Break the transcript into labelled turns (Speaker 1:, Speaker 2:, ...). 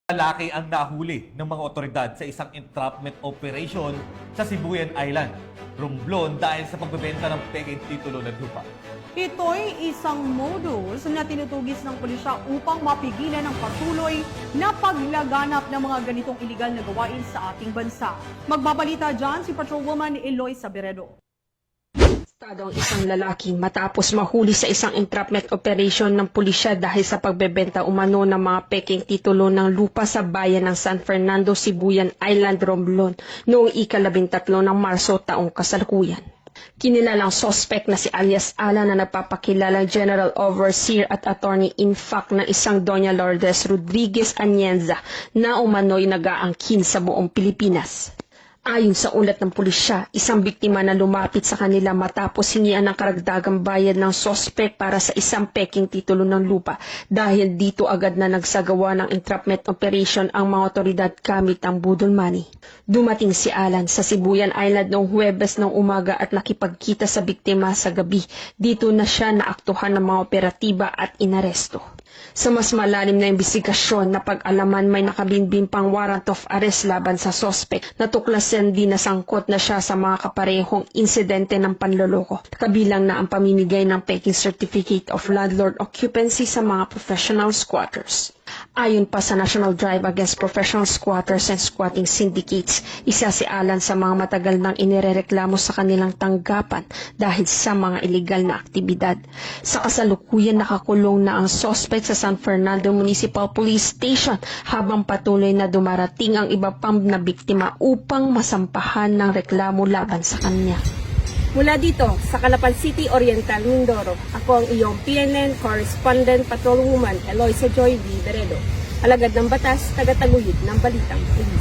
Speaker 1: Lalaki ang nahuli ng mga otoridad sa isang entrapment operation sa Sibuyan Island, Romblon dahil sa pagbebenta ng pekeng titulo ng lupa.
Speaker 2: Ito'y isang modus na tinutugis ng pulisya upang mapigilan ang patuloy na paglaganap ng mga ganitong iligal na gawain sa ating bansa. Magbabalita dyan si Patrolwoman Eloy Saberedo.
Speaker 3: Arestado ang isang lalaki matapos mahuli sa isang entrapment operation ng pulisya dahil sa pagbebenta umano ng mga pekeng titulo ng lupa sa bayan ng San Fernando, Sibuyan Island, Romblon noong ika-13 ng Marso taong kasalukuyan. Kinilalang sospek na si alias Alan na nagpapakilalang General Overseer at Attorney in fact ng isang Doña Lourdes Rodriguez Anienza na umano'y nag-aangkin sa buong Pilipinas. Ayon sa ulat ng pulisya, isang biktima na lumapit sa kanila matapos hingian ng karagdagang bayad ng sospek para sa isang peking titulo ng lupa. Dahil dito agad na nagsagawa ng entrapment operation ang mga otoridad gamit ang budol money. Dumating si Alan sa Sibuyan Island noong Huwebes ng umaga at nakipagkita sa biktima sa gabi. Dito na siya naaktuhan ng mga operatiba at inaresto. Sa mas malalim na imbestigasyon na pag-alaman may nakabinbing pang warrant of arrest laban sa sospek, natuklasan din na sangkot na siya sa mga kaparehong insidente ng panloloko, kabilang na ang pamimigay ng peking certificate of landlord occupancy sa mga professional squatters. Ayon pa sa National Drive Against Professional Squatters and Squatting Syndicates, isa si Alan sa mga matagal nang inirereklamo sa kanilang tanggapan dahil sa mga iligal na aktibidad. Sa kasalukuyan nakakulong na ang suspect sa San Fernando Municipal Police Station habang patuloy na dumarating ang iba pang na biktima upang masampahan ng reklamo laban sa kanya.
Speaker 4: Mula dito sa Calapan City, Oriental, Mindoro, ako ang iyong PNN Correspondent Patrolwoman Eloisa Joy V. Beredo, alagad ng batas, tagataguyod ng balitang pulis.